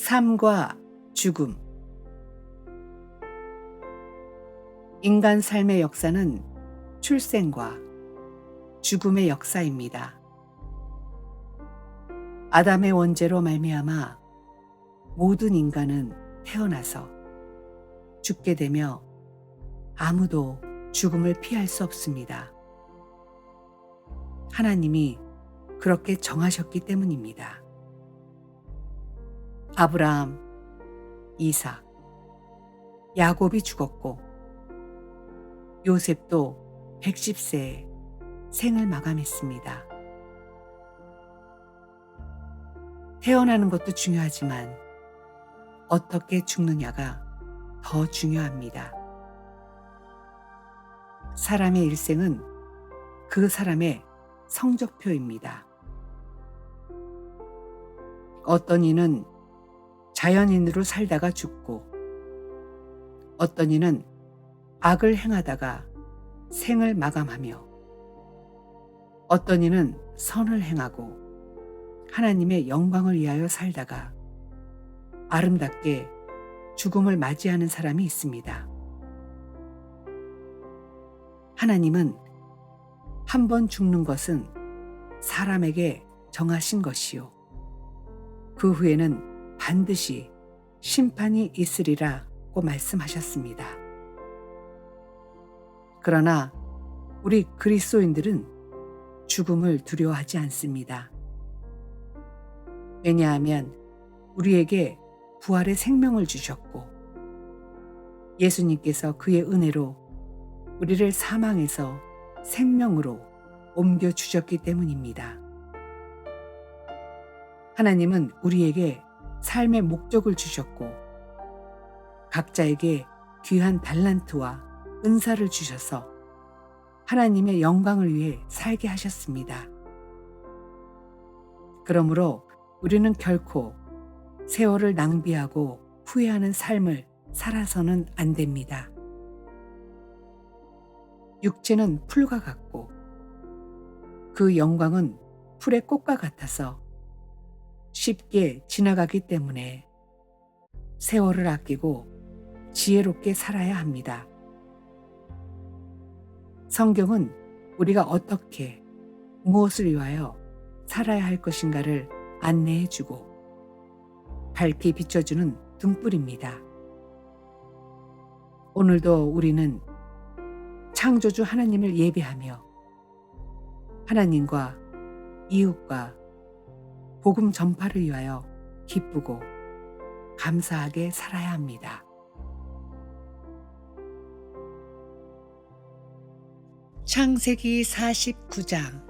삶과 죽음. 인간 삶의 역사는 출생과 죽음의 역사입니다. 아담의 원죄로 말미암아 모든 인간은 태어나서 죽게 되며 아무도 죽음을 피할 수 없습니다. 하나님이 그렇게 정하셨기 때문입니다. 아브라함, 이삭, 야곱이 죽었고 요셉도 110세에 생을 마감했습니다. 태어나는 것도 중요하지만 어떻게 죽느냐가 더 중요합니다. 사람의 일생은 그 사람의 성적표입니다. 어떤 이는 자연인으로 살다가 죽고, 어떤 이는 악을 행하다가 생을 마감하며, 어떤 이는 선을 행하고 하나님의 영광을 위하여 살다가 아름답게 죽음을 맞이하는 사람이 있습니다. 하나님은 한 번 죽는 것은 사람에게 정하신 것이요, 그 후에는 반드시 심판이 있으리라고 말씀하셨습니다. 그러나 우리 그리스도인들은 죽음을 두려워하지 않습니다. 왜냐하면 우리에게 부활의 생명을 주셨고, 예수님께서 그의 은혜로 우리를 사망에서 생명으로 옮겨주셨기 때문입니다. 하나님은 우리에게 삶의 목적을 주셨고, 각자에게 귀한 달란트와 은사를 주셔서 하나님의 영광을 위해 살게 하셨습니다. 그러므로 우리는 결코 세월을 낭비하고 후회하는 삶을 살아서는 안 됩니다. 육체는 풀과 같고 그 영광은 풀의 꽃과 같아서 쉽게 지나가기 때문에 세월을 아끼고 지혜롭게 살아야 합니다. 성경은 우리가 어떻게, 무엇을 위하여 살아야 할 것인가를 안내해주고 밝히 비춰주는 등불입니다. 오늘도 우리는 창조주 하나님을 예배하며 하나님과 이웃과 복음 전파를 위하여 기쁘고 감사하게 살아야 합니다. 창세기 49장.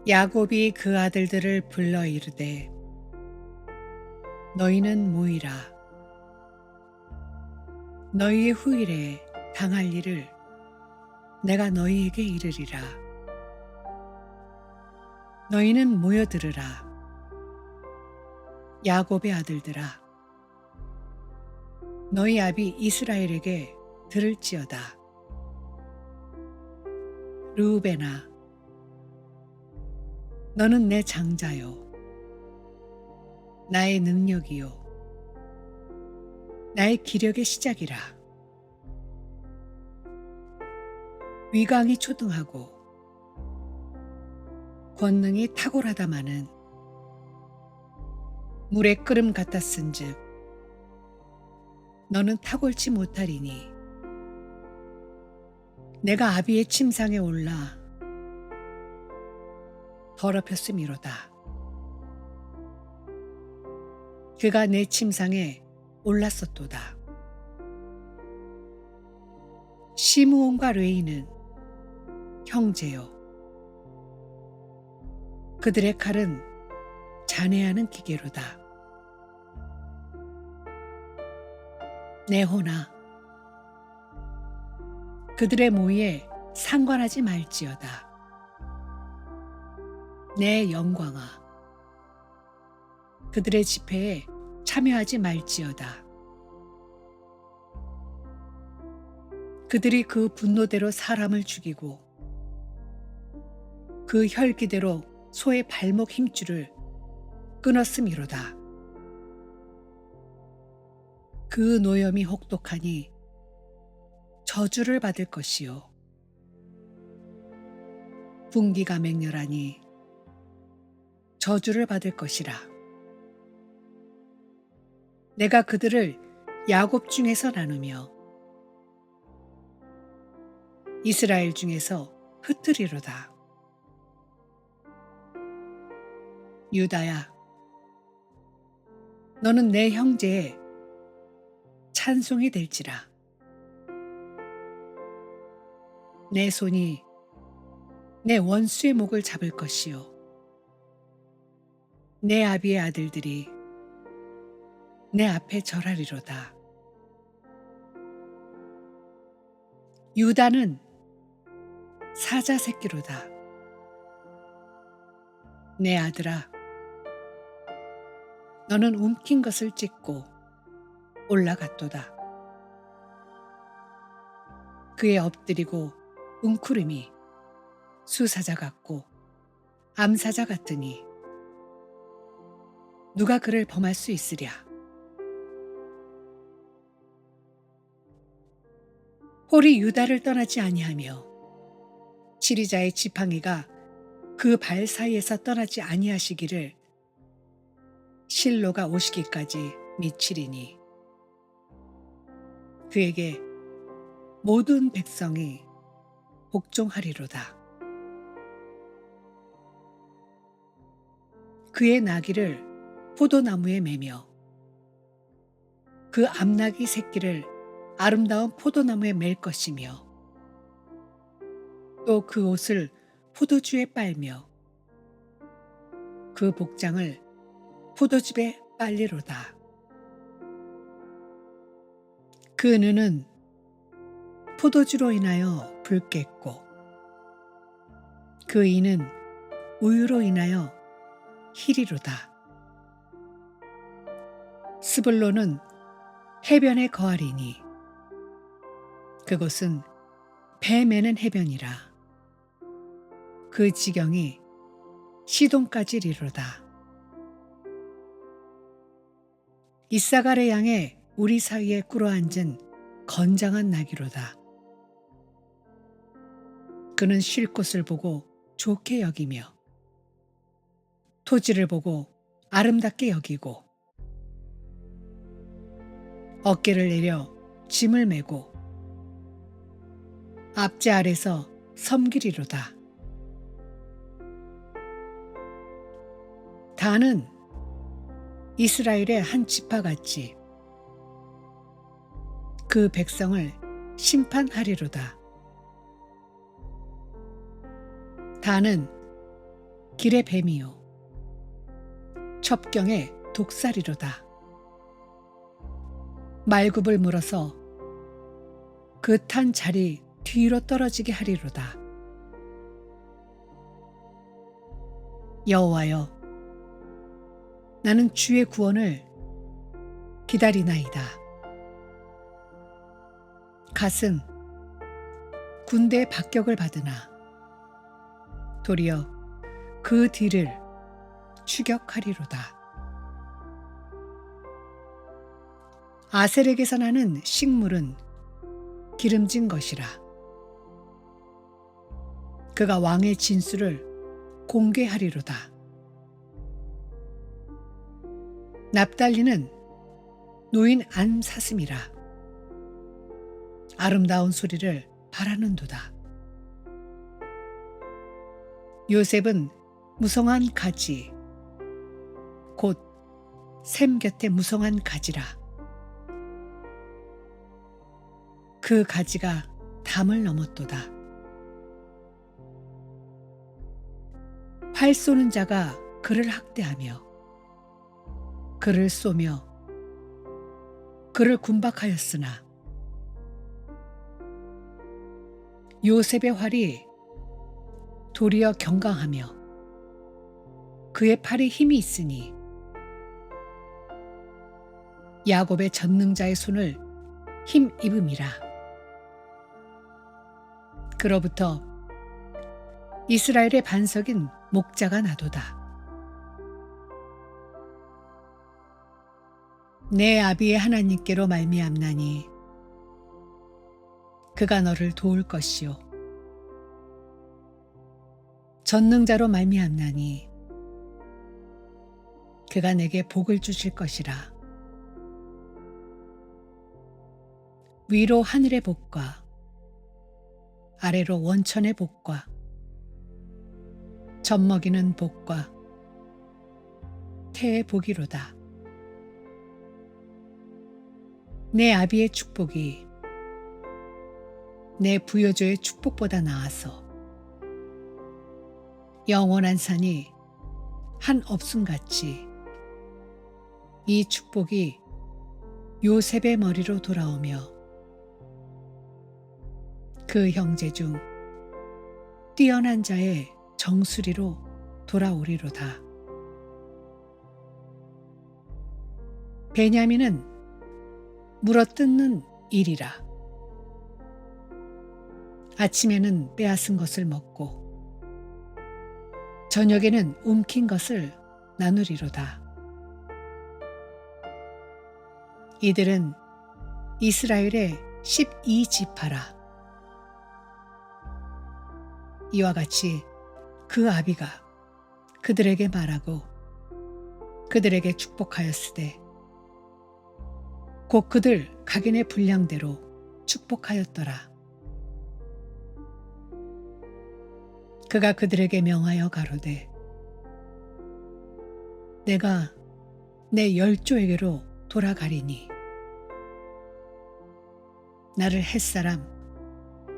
야곱이 그 아들들을 불러 이르되, 너희는 모이라. 너희의 후일에 당할 일을 내가 너희에게 이르리라. 너희는 모여들으라. 야곱의 아들들아, 너희 아비 이스라엘에게 들을지어다. 르우벤아, 너는 내 장자요, 나의 능력이요, 나의 기력의 시작이라. 위강이 초등하고 권능이 탁월하다마는 물의 끓음 같았은즉 너는 탁월치 못하리니, 내가 아비의 침상에 올라 더럽혔음이로다. 그가 내 침상에 올랐었도다. 시므온과 레위는 형제요, 그들의 칼은 잔해하는 기계로다. 네호나, 그들의 모의에 상관하지 말지어다. 내 영광아, 그들의 집회에 참여하지 말지어다. 그들이 그 분노대로 사람을 죽이고 그 혈기대로 소의 발목 힘줄을 끊었음이로다. 그 노염이 혹독하니 저주를 받을 것이요 분기가 맹렬하니 저주를 받을 것이라. 내가 그들을 야곱 중에서 나누며 이스라엘 중에서 흩으리로다. 유다야, 너는 내 형제의 찬송이 될지라. 내 손이 내 원수의 목을 잡을 것이요 내 아비의 아들들이 내 앞에 절하리로다. 유다는 사자 새끼로다. 내 아들아, 너는 움킨 것을 찢고 올라갔도다. 그의 엎드리고 웅크림이 수사자 같고 암사자 같으니 누가 그를 범할 수 있으랴. 홀이 유다를 떠나지 아니하며 지리자의 지팡이가 그 발 사이에서 떠나지 아니하시기를 실로가 오시기까지 미치리니 그에게 모든 백성이 복종하리로다. 그의 나귀를 포도나무에 매며 그 암나귀 새끼를 아름다운 포도나무에 맬 것이며 또 그 옷을 포도주에 빨며 그 복장을 포도즙에 빨리로다. 그 눈은 포도주로 인하여 붉겠고 그 이는 우유로 인하여 희리로다. 스불론은 해변에 거하리니 그곳은 배 매는 해변이라. 그 지경이 시돈까지 이르로다. 이사갈의 양의 우리 사이에 꿇어앉은 건장한 나귀로다. 그는 쉴 곳을 보고 좋게 여기며 토지를 보고 아름답게 여기고 어깨를 내려 짐을 메고 앞제 아래서 섬기리로다. 단은 이스라엘의 한 지파같이 그 백성을 심판하리로다. 단은 길의 뱀이요 첩경의 독살이로다. 말굽을 물어서 그 탄 자리 뒤로 떨어지게 하리로다. 여호와여, 나는 주의 구원을 기다리나이다. 갓은 군대의 박격을 받으나 도리어 그 뒤를 추격하리로다. 아셀에게서 나는 식물은 기름진 것이라. 그가 왕의 진수를 공개하리로다. 납달리는 노인 안 사슴이라. 아름다운 소리를 바라는도다. 요셉은 무성한 가지, 곧 샘 곁에 무성한 가지라. 그 가지가 담을 넘었도다. 활 쏘는 자가 그를 학대하며 그를 쏘며 그를 군박하였으나 요셉의 활이 도리어 경강하며 그의 팔에 힘이 있으니 야곱의 전능자의 손을 힘 입음이라. 그로부터 이스라엘의 반석인 목자가 나도다. 내 아비의 하나님께로 말미암나니 그가 너를 도울 것이요 전능자로 말미암나니 그가 내게 복을 주실 것이라. 위로 하늘의 복과 아래로 원천의 복과 젖먹이는 복과 태의 복이로다. 내 아비의 축복이 내 부여조의 축복보다 나아서 영원한 산이 한 업순같이 이 축복이 요셉의 머리로 돌아오며 그 형제 중 뛰어난 자의 정수리로 돌아오리로다. 베냐민은 물어뜯는 일이라. 아침에는 빼앗은 것을 먹고 저녁에는 움킨 것을 나누리로다. 이들은 이스라엘의 12지파라. 이와 같이 그 아비가 그들에게 말하고 그들에게 축복하였으되 곧 그들 각인의 분량대로 축복하였더라. 그가 그들에게 명하여 가로되 내가 내 열조에게로 돌아가리니 나를 햇사람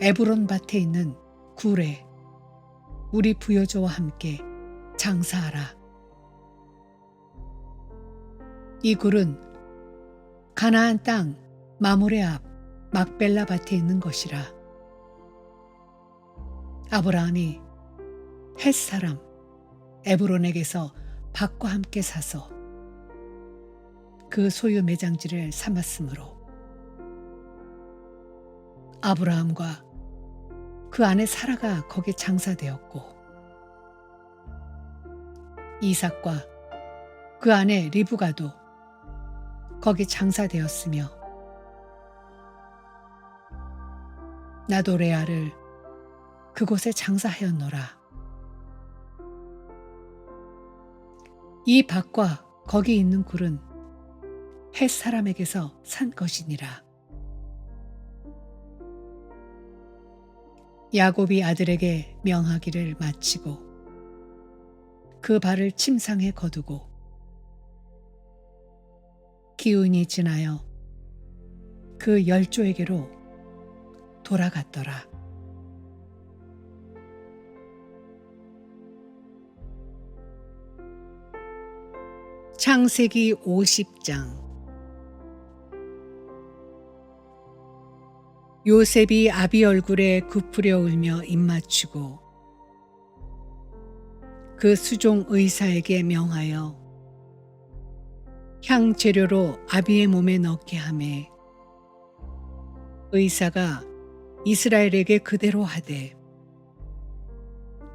에브론 밭에 있는 굴에 우리 부여조와 함께 장사하라. 이 굴은 가나안 땅 마므레 앞 막벨라 밭에 있는 것이라. 아브라함이 햇사람 에브론에게서 밭과 함께 사서 그 소유 매장지를 삼았으므로 아브라함과 그 아내 사라가 거기 장사되었고 이삭과 그 아내 리브가도 거기 장사되었으며 나도 레아를 그곳에 장사하였노라. 이 밭과 거기 있는 굴은 헷 사람에게서 산 것이니라. 야곱이 아들에게 명하기를 마치고 그 발을 침상에 거두고 기운이 지나여 그 열조에게로 돌아갔더라. 창세기 50장. 요셉이 아비 얼굴에 굽으려 울며 입맞추고 그 수종 의사에게 명하여 향 재료로 아비의 몸에 넣게 하매 의사가 이스라엘에게 그대로 하되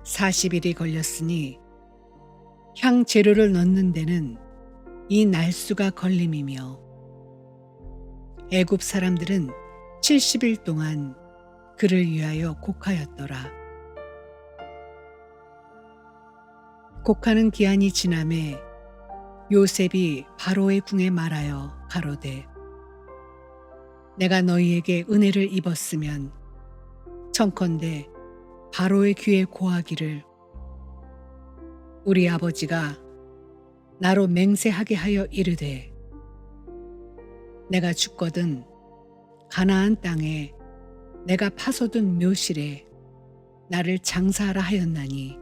40일이 걸렸으니 향 재료를 넣는 데는 이 날수가 걸림이며 애굽 사람들은 70일 동안 그를 위하여 곡하였더라. 곡하는 기한이 지남에 요셉이 바로의 궁에 말하여 가로되 내가 너희에게 은혜를 입었으면 청컨대 바로의 귀에 고하기를 우리 아버지가 나로 맹세하게 하여 이르되 내가 죽거든 가나안 땅에 내가 파서둔 묘실에 나를 장사하라 하였나니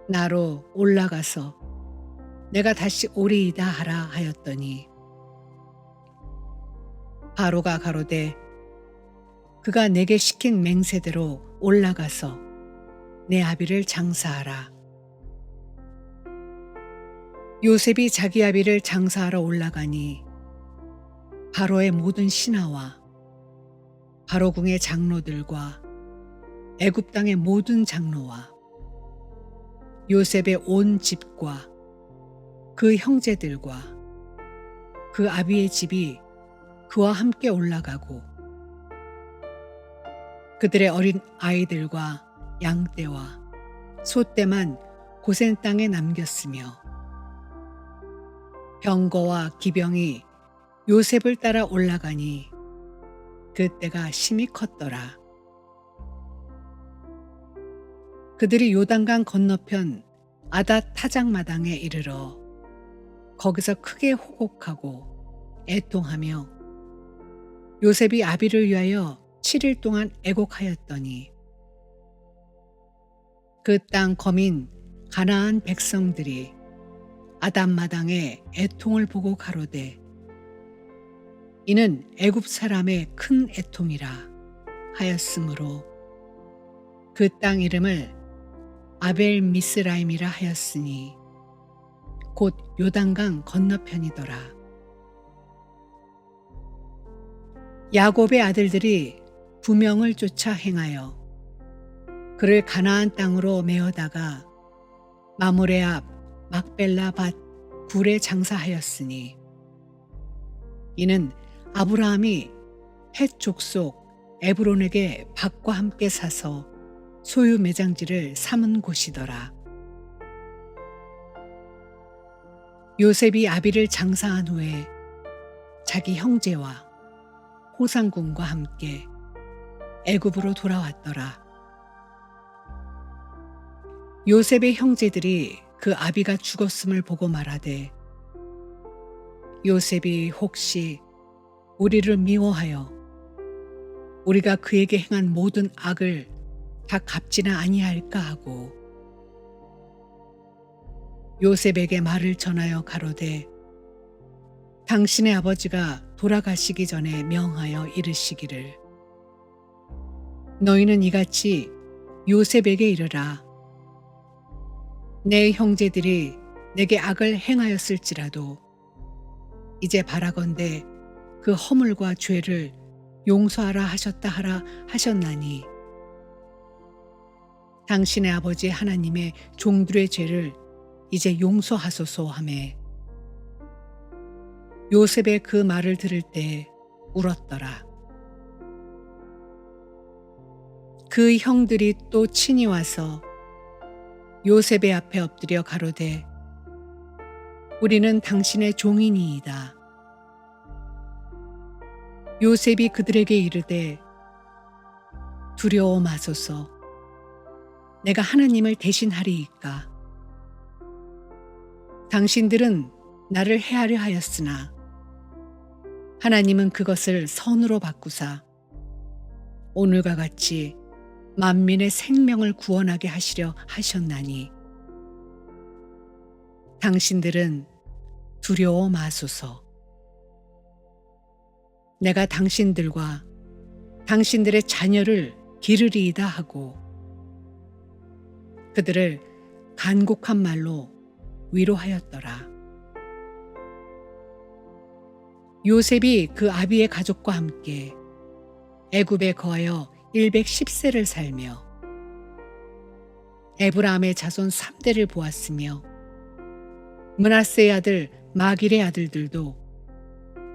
나로 올라가서 내가 다시 오리이다 하라 하였더니 바로가 가로되 그가 내게 시킨 맹세대로 올라가서 내 아비를 장사하라. 요셉이 자기 아비를 장사하러 올라가니 바로의 모든 신하와 바로궁의 장로들과 애굽 땅의 모든 장로와 요셉의 온 집과 그 형제들과 그 아비의 집이 그와 함께 올라가고 그들의 어린 아이들과 양떼와 소떼만 고센 땅에 남겼으며 병거와 기병이 요셉을 따라 올라가니 그때가 심히 컸더라. 그들이 요단강 건너편 아닷 타작마당에 이르러 거기서 크게 호곡하고 애통하며 요셉이 아비를 위하여 7일 동안 애곡하였더니 그 땅 거민 가나안 백성들이 아닷 마당에 애통을 보고 가로되 이는 애굽 사람의 큰 애통이라 하였으므로 그 땅 이름을 아벨 미스라임이라 하였으니 곧 요단강 건너편이더라. 야곱의 아들들이 부명을 쫓아 행하여 그를 가나안 땅으로 메어다가 마므레 앞 막벨라 밭 굴에 장사하였으니 이는 아브라함이 헷 족속 에브론에게 밭과 함께 사서 소유 매장지를 삼은 곳이더라. 요셉이 아비를 장사한 후에 자기 형제와 호상군과 함께 애굽으로 돌아왔더라. 요셉의 형제들이 그 아비가 죽었음을 보고 말하되 요셉이 혹시 우리를 미워하여 우리가 그에게 행한 모든 악을 다 갚지는 아니할까 하고 요셉에게 말을 전하여 가로되 당신의 아버지가 돌아가시기 전에 명하여 이르시기를 너희는 이같이 요셉에게 이르라 내 형제들이 내게 악을 행하였을지라도 이제 바라건대 그 허물과 죄를 용서하라 하셨다 하라 하셨나니 당신의 아버지 하나님의 종들의 죄를 이제 용서하소서 하매 요셉의 그 말을 들을 때 울었더라. 그 형들이 또 친히 와서 요셉의 앞에 엎드려 가로되 우리는 당신의 종이니이다. 요셉이 그들에게 이르되 두려워 마소서 내가 하나님을 대신하리이까 당신들은 나를 해하려 하였으나 하나님은 그것을 선으로 바꾸사 오늘과 같이 만민의 생명을 구원하게 하시려 하셨나니 당신들은 두려워 마소서 내가 당신들과 당신들의 자녀를 기르리이다 하고 그들을 간곡한 말로 위로하였더라. 요셉이 그 아비의 가족과 함께 애굽에 거하여 110세를 살며 에브라함의 자손 3대를 보았으며 므낫세의 아들 마길의 아들들도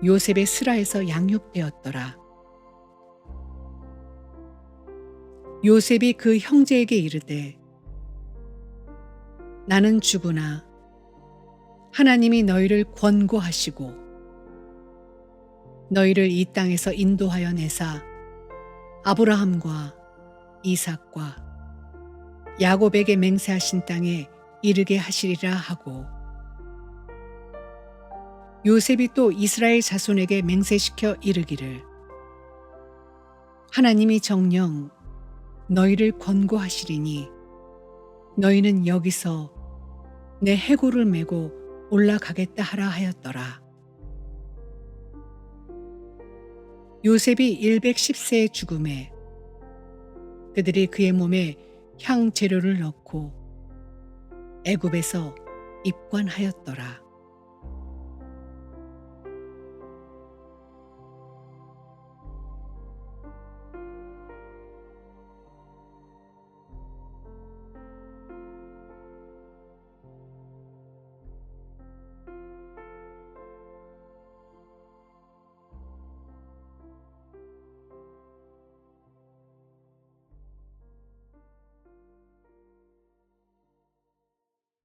요셉의 스라에서 양육되었더라. 요셉이 그 형제에게 이르되 나는 죽으나 하나님이 너희를 권고하시고 너희를 이 땅에서 인도하여 내사 아브라함과 이삭과 야곱에게 맹세하신 땅에 이르게 하시리라 하고 요셉이 또 이스라엘 자손에게 맹세시켜 이르기를 하나님이 정녕 너희를 권고하시리니 너희는 여기서 내 해골을 메고 올라가겠다 하라 하였더라. 요셉이 110세의 죽음에 그들이 그의 몸에 향 재료를 넣고 애굽에서 입관하였더라.